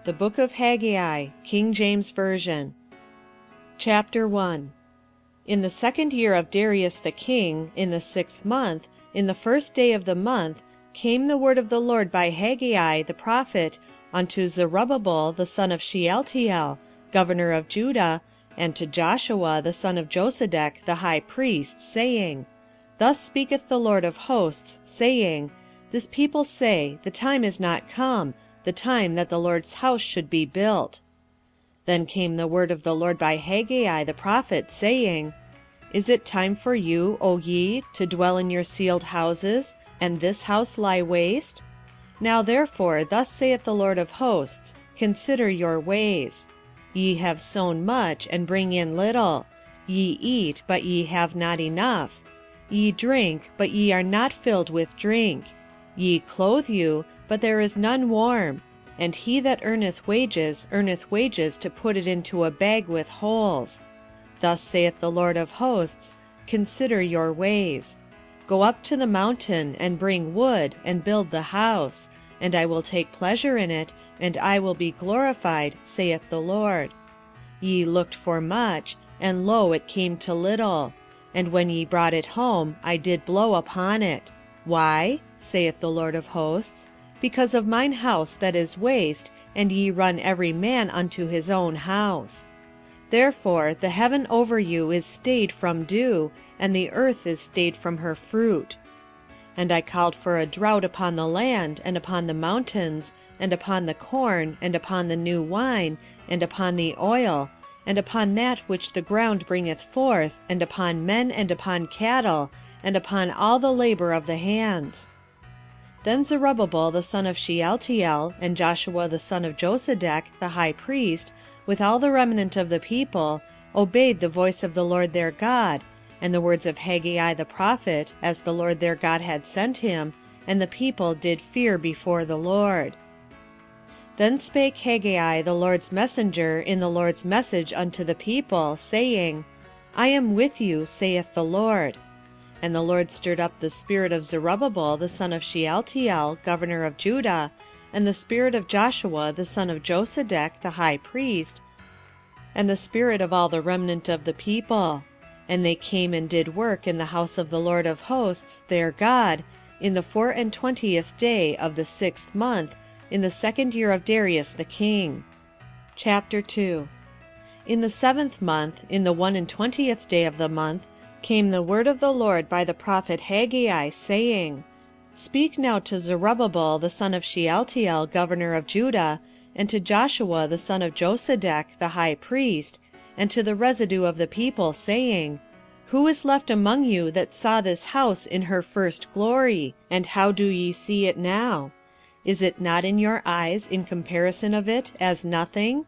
The Book of Haggai, King James Version. Chapter 1. In the 2nd year of Darius the king, in the 6th month, in the 1st day of the month, came the word of the Lord by Haggai the prophet unto Zerubbabel the son of Shealtiel, governor of Judah, and to Joshua the son of Josedech the high priest, saying, Thus speaketh the Lord of hosts, saying, This people say, The time is not come, the time that the Lord's house should be built. Then came the word of the Lord by Haggai the prophet, saying, Is it time for you, O ye, to dwell in your sealed houses, and this house lie waste? Now therefore thus saith the Lord of hosts, Consider your ways. Ye have sown much, and bring in little. Ye eat, but ye have not enough. Ye drink, but ye are not filled with drink. Ye clothe you, but there is none warm. And he that earneth wages to put it into a bag with holes. Thus saith the Lord of hosts, Consider your ways. Go up to the mountain, and bring wood, and build the house, and I will take pleasure in it, and I will be glorified, saith the Lord. Ye looked for much, and lo, it came to little. And when ye brought it home, I did blow upon it. Why? saith the Lord of hosts. Because of mine house that is waste, and ye run every man unto his own house. Therefore the heaven over you is stayed from dew, and the earth is stayed from her fruit. And I called for a drought upon the land, and upon the mountains, and upon the corn, and upon the new wine, and upon the oil, and upon that which the ground bringeth forth, and upon men, and upon cattle, and upon all the labor of the hands. Then Zerubbabel the son of Shealtiel, and Joshua the son of Josedech the high priest, with all the remnant of the people, obeyed the voice of the Lord their God, and the words of Haggai the prophet, as the Lord their God had sent him, and the people did fear before the Lord. Then spake Haggai the Lord's messenger in the Lord's message unto the people, saying, I am with you, saith the Lord. And the Lord stirred up the spirit of Zerubbabel the son of Shealtiel, governor of Judah, and the spirit of Joshua the son of Josedech the high priest, and the spirit of all the remnant of the people. And they came and did work in the house of the Lord of hosts their God, in the 24th day of the 6th month, in the 2nd year of Darius the king. Chapter 2. In the 7th month, in the 21st day of the month, came the word of the Lord by the prophet Haggai, saying, Speak now to Zerubbabel the son of Shealtiel, governor of Judah, and to Joshua the son of Josedech the high priest, and to the residue of the people, saying, Who is left among you that saw this house in her first glory? And how do ye see it now? Is it not in your eyes in comparison of it as nothing?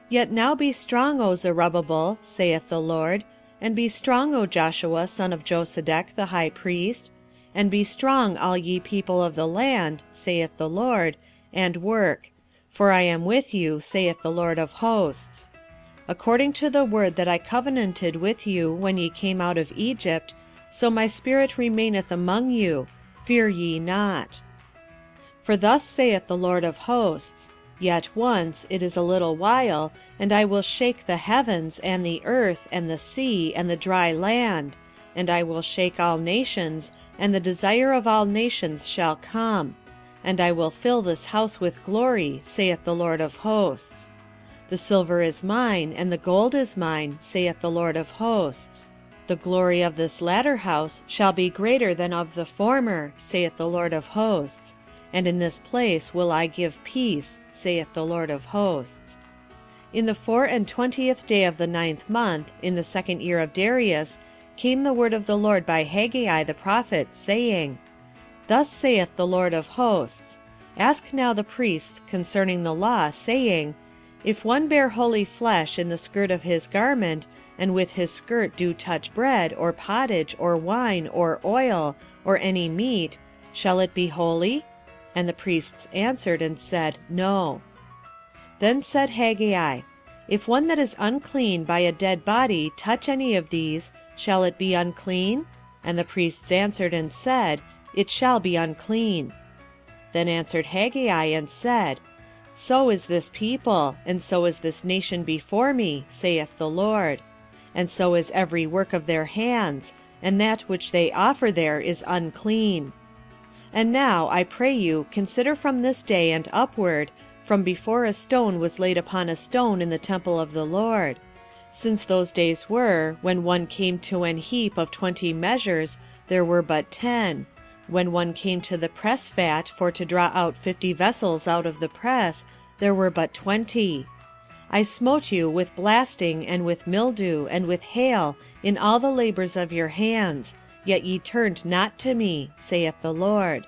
Yet now be strong, O Zerubbabel, saith the Lord, and be strong, O Joshua son of Josedech the high priest, and be strong, all ye people of the land, saith the Lord, and work. For I am with you, saith the Lord of hosts. According to the word that I covenanted with you when ye came out of Egypt, so my spirit remaineth among you, fear ye not. For thus saith the Lord of hosts, Yet once, it is a little while, and I will shake the heavens, and the earth, and the sea, and the dry land, and I will shake all nations, and the desire of all nations shall come. And I will fill this house with glory, saith the Lord of hosts. The silver is mine, and the gold is mine, saith the Lord of hosts. The glory of this latter house shall be greater than of the former, saith the Lord of hosts. And in this place will I give peace, saith the Lord of hosts. In the 24th day of the 9th month, in the 2nd year of Darius, came the word of the Lord by Haggai the prophet, saying, Thus saith the Lord of hosts, Ask now the priests concerning the law, saying, If one bear holy flesh in the skirt of his garment, and with his skirt do touch bread, or pottage, or wine, or oil, or any meat, shall it be holy? And the priests answered and said, No. Then said Haggai, If one that is unclean by a dead body touch any of these, shall it be unclean? And the priests answered and said, It shall be unclean. Then answered Haggai and said, So is this people, and so is this nation before me, saith the Lord. And so is every work of their hands, and that which they offer there is unclean. And now, I pray you, consider from this day and upward, from before a stone was laid upon a stone in the temple of the Lord. Since those days were, when one came to an heap of 20 measures, there were but 10. When one came to the press vat for to draw out 50 vessels out of the press, there were but 20. I smote you with blasting, and with mildew, and with hail, in all the labors of your hands, yet ye turned not to me, saith the Lord.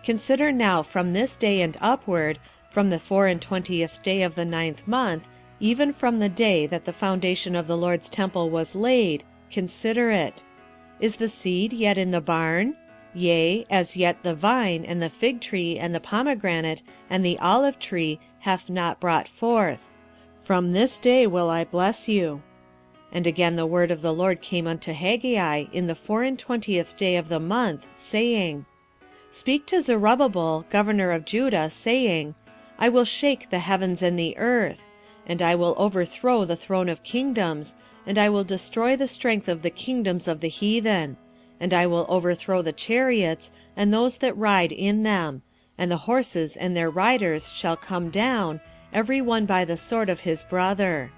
Consider now from this day and upward, from the 24th day of the 9th month, even from the day that the foundation of the Lord's temple was laid, consider it. Is the seed yet in the barn? Yea, as yet the vine, and the fig tree, and the pomegranate, and the olive tree hath not brought forth. From this day will I bless you. And again the word of the Lord came unto Haggai in the 24th day of the month, saying, Speak to Zerubbabel, governor of Judah, saying, I will shake the heavens and the earth, and I will overthrow the throne of kingdoms, and I will destroy the strength of the kingdoms of the heathen, and I will overthrow the chariots, and those that ride in them, and the horses and their riders shall come down, every one by the sword of his brother.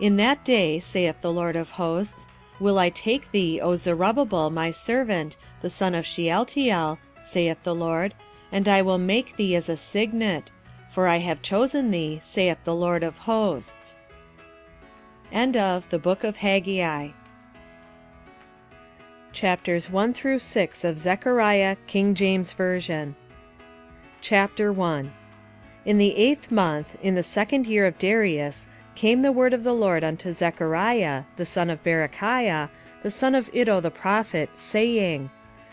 In that day, saith the Lord of hosts, will I take thee, O Zerubbabel, my servant, the son of Shealtiel, saith the Lord, and I will make thee as a signet, for I have chosen thee, saith the Lord of hosts. End of the Book of Haggai. Chapters 1 through 6 of Zechariah, King James Version. Chapter 1. In the 8th month, in the 2nd year of Darius, came the word of the Lord unto Zechariah, the son of Berechiah, the son of Iddo the prophet, saying,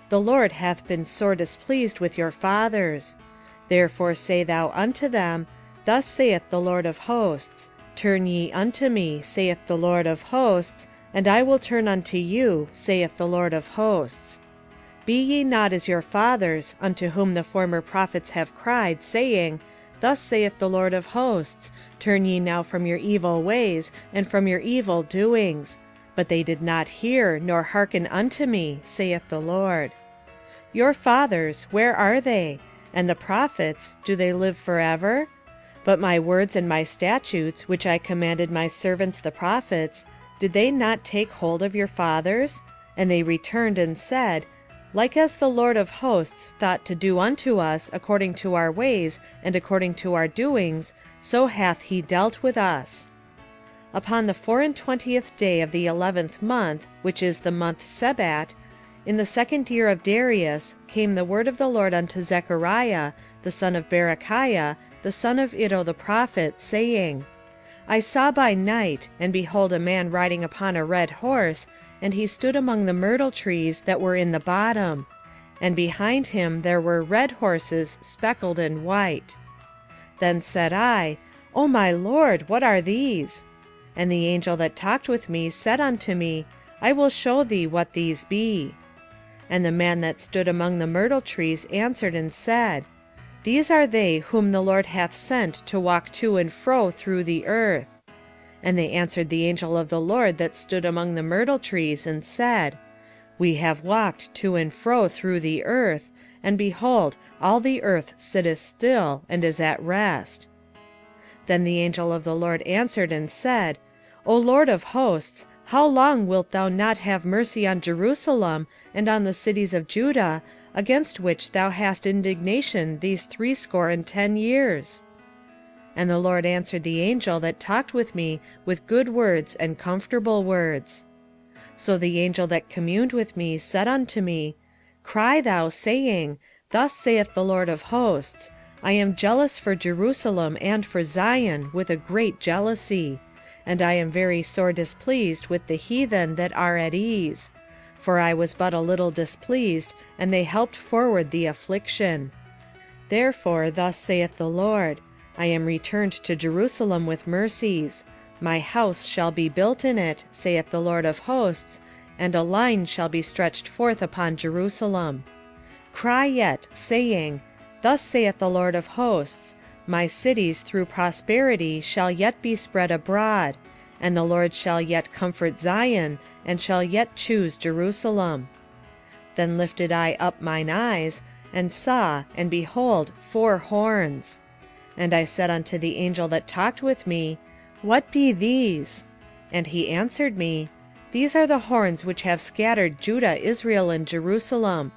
The Lord hath been sore displeased with your fathers. Therefore say thou unto them, Thus saith the Lord of hosts, Turn ye unto me, saith the Lord of hosts, and I will turn unto you, saith the Lord of hosts. Be ye not as your fathers, unto whom the former prophets have cried, saying, Thus saith the Lord of hosts, Turn ye now from your evil ways, and from your evil doings. But they did not hear, nor hearken unto me, saith the Lord. Your fathers, where are they? And the prophets, do they live forever? But my words and my statutes, which I commanded my servants the prophets, did they not take hold of your fathers? And they returned and said, Like as the Lord of hosts thought to do unto us according to our ways and according to our doings, so hath he dealt with us. Upon the 24th day of the 11th month, which is the month Sebat, in the 2nd year of Darius, came the word of the Lord unto Zechariah, the son of Berechiah, the son of Iddo the prophet, saying, I saw by night, and behold a man riding upon a red horse, and he stood among the myrtle trees that were in the bottom. And behind him there were red horses speckled and white. Then said I, O my Lord, what are these? And the angel that talked with me said unto me, I will show thee what these be. And the man that stood among the myrtle trees answered and said, These are they whom the Lord hath sent to walk to and fro through the earth. And they answered the angel of the Lord that stood among the myrtle trees, and said, We have walked to and fro through the earth, and behold, all the earth sitteth still, and is at rest. Then the angel of the Lord answered and said, O Lord of hosts, how long wilt thou not have mercy on Jerusalem, and on the cities of Judah, against which thou hast indignation these 60 years? And the Lord answered the angel that talked with me with good words and comfortable words. So the angel that communed with me said unto me, Cry thou, saying, Thus saith the Lord of hosts, I am jealous for Jerusalem and for Zion with a great jealousy, and I am very sore displeased with the heathen that are at ease. For I was but a little displeased, and they helped forward the affliction. Therefore thus saith the Lord, I am returned to Jerusalem with mercies. My house shall be built in it, saith the Lord of hosts, and a line shall be stretched forth upon Jerusalem. Cry yet, saying, Thus saith the Lord of hosts, My cities through prosperity shall yet be spread abroad, and the Lord shall yet comfort Zion, and shall yet choose Jerusalem. Then lifted I up mine eyes, and saw, and behold, 4 horns. And I said unto the angel that talked with me, What be these? And he answered me, These are the horns which have scattered Judah, Israel, and Jerusalem.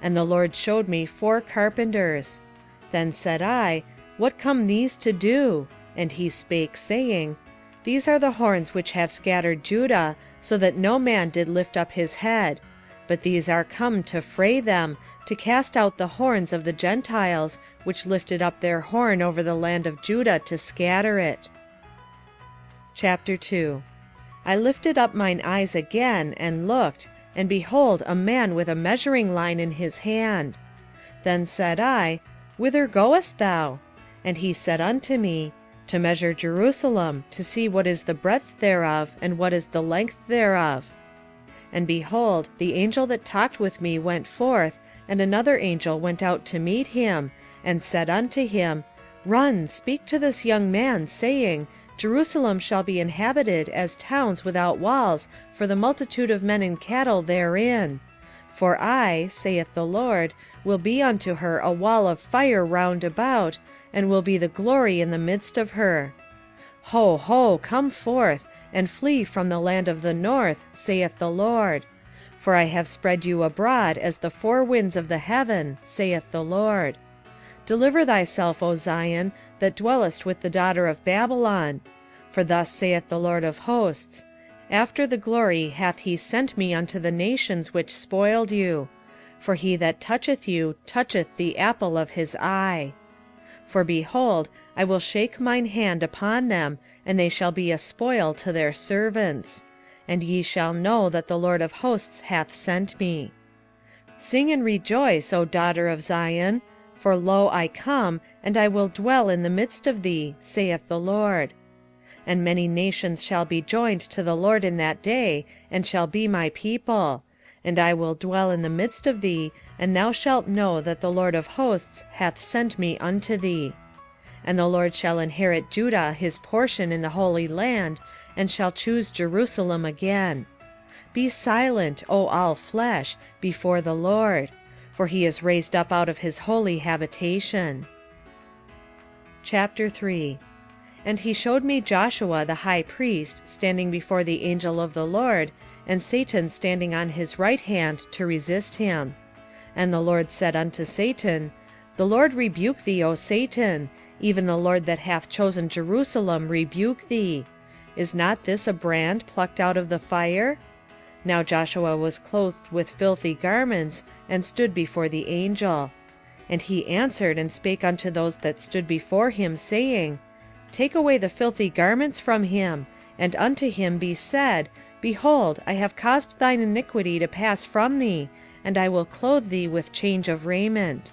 And the Lord showed me 4 carpenters. Then said I, What come these to do? And he spake, saying, These are the horns which have scattered Judah, so that no man did lift up his head. But these are come to fray them, to cast out the horns of the Gentiles, which lifted up their horn over the land of Judah to scatter it. Chapter 2. I lifted up mine eyes again, and looked, and behold a man with a measuring line in his hand. Then said I, Whither goest thou? And he said unto me, To measure Jerusalem, to see what is the breadth thereof, and what is the length thereof. And behold, the angel that talked with me went forth, and another angel went out to meet him, and said unto him, Run, speak to this young man, saying, Jerusalem shall be inhabited as towns without walls for the multitude of men and cattle therein. For I, saith the Lord, will be unto her a wall of fire round about, and will be the glory in the midst of her. Ho, ho, come forth, and flee from the land of the north, saith the Lord. For I have spread you abroad as the 4 winds of the heaven, saith the Lord. Deliver thyself, O Zion, that dwellest with the daughter of Babylon. For thus saith the Lord of hosts, After the glory hath he sent me unto the nations which spoiled you. For he that toucheth you toucheth the apple of his eye. For behold, I will shake mine hand upon them, and they shall be a spoil to their servants. And ye shall know that the Lord of hosts hath sent me. Sing and rejoice, O daughter of Zion, for lo, I come, and I will dwell in the midst of thee, saith the Lord. And many nations shall be joined to the Lord in that day, and shall be my people. And I will dwell in the midst of thee, and thou shalt know that the Lord of hosts hath sent me unto thee. And the Lord shall inherit Judah his portion in the Holy Land, and shall choose Jerusalem again. Be silent, O all flesh, before the Lord, for he is raised up out of his holy habitation. Chapter 3. And he showed me Joshua the high priest standing before the angel of the Lord, and Satan standing on his right hand to resist him. And the Lord said unto Satan, The Lord rebuke thee, O Satan, even the Lord that hath chosen Jerusalem rebuke thee. Is not this a brand plucked out of the fire? Now Joshua was clothed with filthy garments, and stood before the angel. And he answered and spake unto those that stood before him, saying, Take away the filthy garments from him, and unto him be said, Behold, I have caused thine iniquity to pass from thee, and I will clothe thee with change of raiment.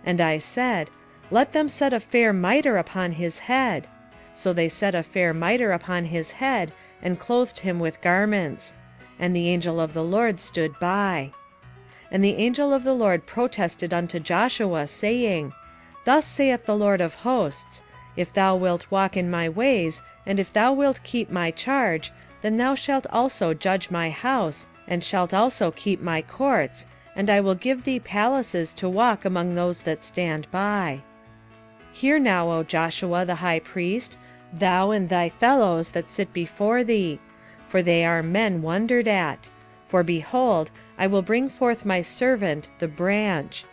And I said, Let them set a fair mitre upon his head. So they set a fair mitre upon his head, and clothed him with garments. And the angel of the Lord stood by. And the angel of the Lord protested unto Joshua, saying, Thus saith the Lord of hosts, If thou wilt walk in my ways, and if thou wilt keep my charge, then thou shalt also judge my house, and shalt also keep my courts, and I will give thee palaces to walk among those that stand by. Hear now, O Joshua the high priest, thou and thy fellows that sit before thee, for they are men wondered at. For behold, I will bring forth my servant, the branch.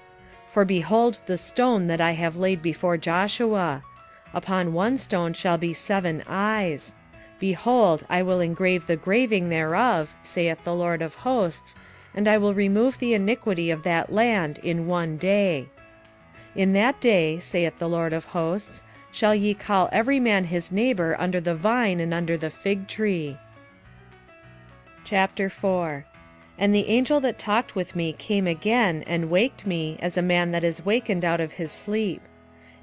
For behold the stone that I have laid before Joshua. Upon one stone shall be 7 eyes. Behold, I will engrave the graving thereof, saith the Lord of hosts, and I will remove the iniquity of that land in one day. In that day, saith the Lord of hosts, shall ye call every man his neighbor under the vine and under the fig tree. Chapter 4. And the angel that talked with me came again, and waked me, as a man that is wakened out of his sleep,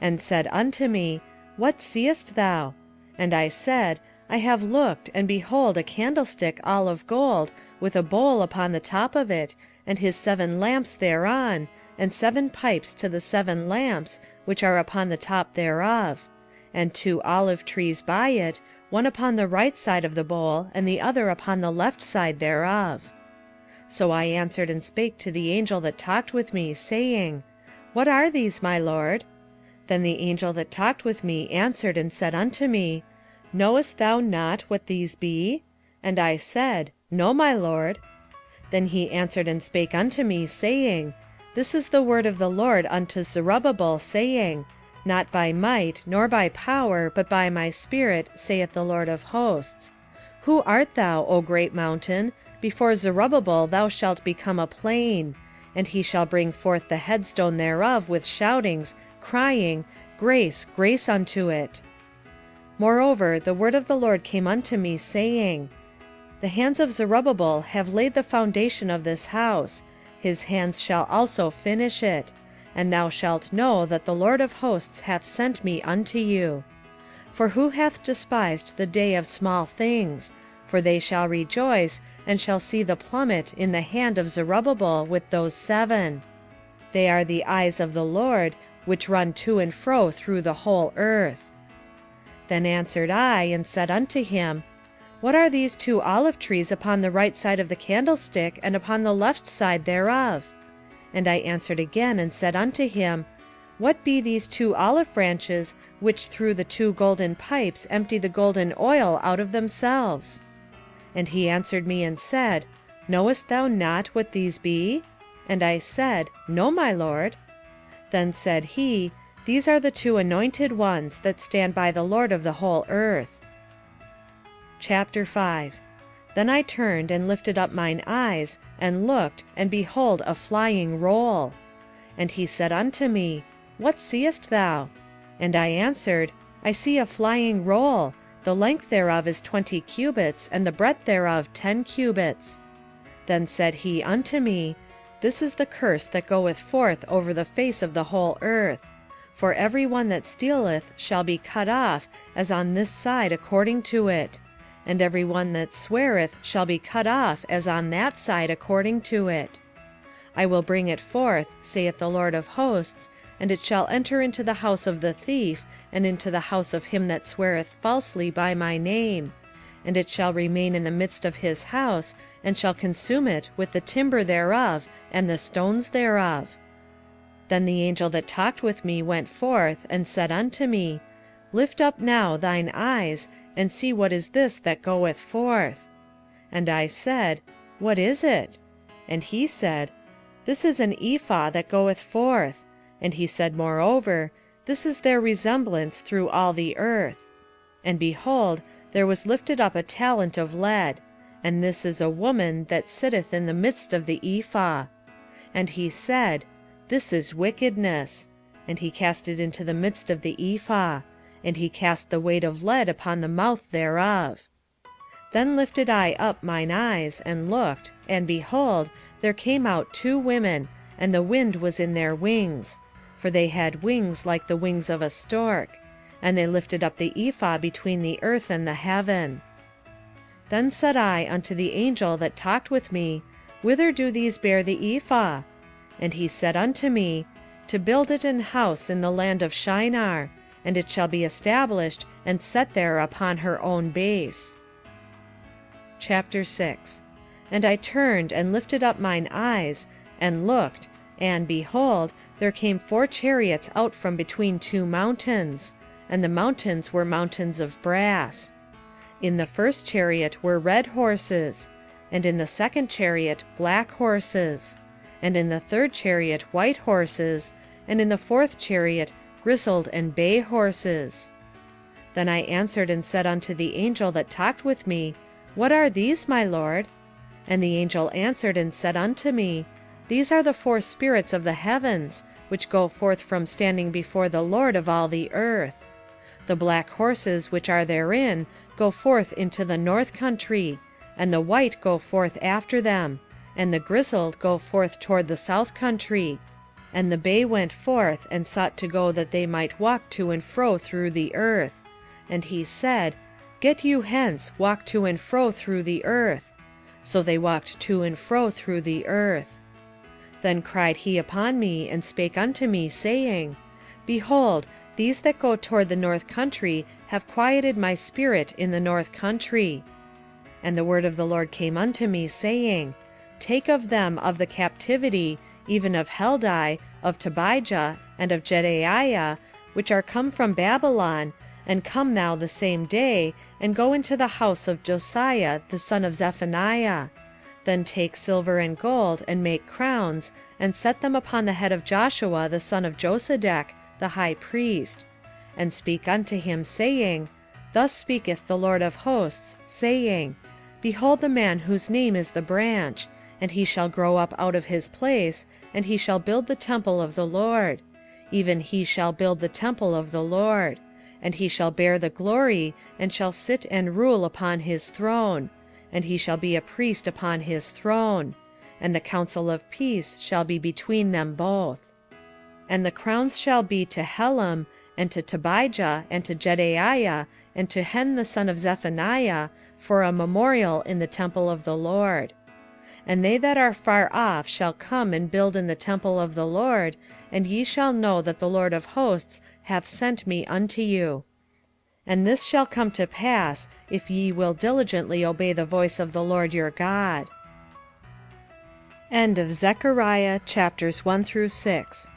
and said unto me, What seest thou? And I said, I have looked, and behold a candlestick all of gold, with a bowl upon the top of it, and his 7 lamps thereon, and 7 pipes to the 7 lamps, which are upon the top thereof, and 2 olive trees by it, one upon the right side of the bowl, and the other upon the left side thereof. So I answered and spake to the angel that talked with me, saying, What are these, my lord? Then the angel that talked with me answered and said unto me, Knowest thou not what these be? And I said, No, my lord. Then he answered and spake unto me, saying, This is the word of the Lord unto Zerubbabel, saying, Not by might, nor by power, but by my Spirit, saith the Lord of hosts. Who art thou, O great mountain? Before Zerubbabel thou shalt become a plain, and he shall bring forth the headstone thereof with shoutings, crying, Grace, grace unto it. Moreover, the word of the Lord came unto me, saying, The hands of Zerubbabel have laid the foundation of this house, his hands shall also finish it, and thou shalt know that the Lord of hosts hath sent me unto you. For who hath despised the day of small things? For they shall rejoice, and shall see the plummet in the hand of Zerubbabel with those 7. They are the eyes of the Lord, which run to and fro through the whole earth. Then answered I, and said unto him, What are these 2 olive trees upon the right side of the candlestick, and upon the left side thereof? And I answered again, and said unto him, What be these 2 olive branches, which through the 2 golden pipes empty the golden oil out of themselves? And he answered me and said, Knowest thou not what these be? And I said, No, my lord. Then said he, These are the 2 anointed ones that stand by the Lord of the whole earth. Chapter 5. Then I turned and lifted up mine eyes, and looked, and behold a flying roll. And he said unto me, What seest thou? And I answered, I see a flying roll, the length thereof is 20 cubits, and the breadth thereof 10 cubits. Then said he unto me, This is the curse that goeth forth over the face of the whole earth. For every one that stealeth shall be cut off, as on this side according to it. And every one that sweareth shall be cut off, as on that side according to it. I will bring it forth, saith the Lord of hosts, and it shall enter into the house of the thief, and into the house of him that sweareth falsely by my name. And it shall remain in the midst of his house, and shall consume it with the timber thereof, and the stones thereof. Then the angel that talked with me went forth, and said unto me, Lift up now thine eyes, and see what is this that goeth forth. And I said, What is it? And he said, This is an ephah that goeth forth. And he said moreover, This is their resemblance through all the earth. And behold, there was lifted up a talent of lead, and this is a woman that sitteth in the midst of the ephah. And he said, This is wickedness. And he cast it into the midst of the ephah, and he cast the weight of lead upon the mouth thereof. Then lifted I up mine eyes, and looked, and behold, there came out 2 women, and the wind was in their wings. For they had wings like the wings of a stork, and they lifted up the ephah between the earth and the heaven. Then said I unto the angel that talked with me, Whither do these bear the ephah? And he said unto me, To build it an house in the land of Shinar, and it shall be established and set there upon her own base. Chapter 6. And I turned and lifted up mine eyes, and looked, and, behold, there came 4 chariots out from between 2 mountains, and the mountains were mountains of brass. In the first chariot were red horses, and in the second chariot black horses, and in the third chariot white horses, and in the fourth chariot grizzled and bay horses. Then I answered and said unto the angel that talked with me, What are these, my lord? And the angel answered and said unto me, These are the 4 spirits of the heavens, which go forth from standing before the Lord of all the earth. The black horses which are therein go forth into the north country, and the white go forth after them, and the grizzled go forth toward the south country. And the bay went forth, and sought to go that they might walk to and fro through the earth. And he said, Get you hence, walk to and fro through the earth. So they walked to and fro through the earth. Then cried he upon me, and spake unto me, saying, Behold, these that go toward the north country have quieted my spirit in the north country. And the word of the Lord came unto me, saying, Take of them of the captivity, even of Haggai, of Tobijah, and of Jedaiah, which are come from Babylon, and come now the same day, and go into the house of Josiah the son of Zephaniah. Then take silver and gold, and make crowns, and set them upon the head of Joshua the son of Josedech, the high priest. And speak unto him, saying, Thus speaketh the Lord of hosts, saying, Behold the man whose name is the branch, and he shall grow up out of his place, and he shall build the temple of the Lord. Even he shall build the temple of the Lord. And he shall bear the glory, and shall sit and rule upon his throne. And he shall be a priest upon his throne. And the counsel of peace shall be between them both. And the crowns shall be to Helem, and to Tobijah, and to Jedaiah, and to Hen the son of Zephaniah, for a memorial in the temple of the Lord. And they that are far off shall come and build in the temple of the Lord, and ye shall know that the Lord of hosts hath sent me unto you. And this shall come to pass, if ye will diligently obey the voice of the Lord your God. End of Zechariah chapters 1 through 6.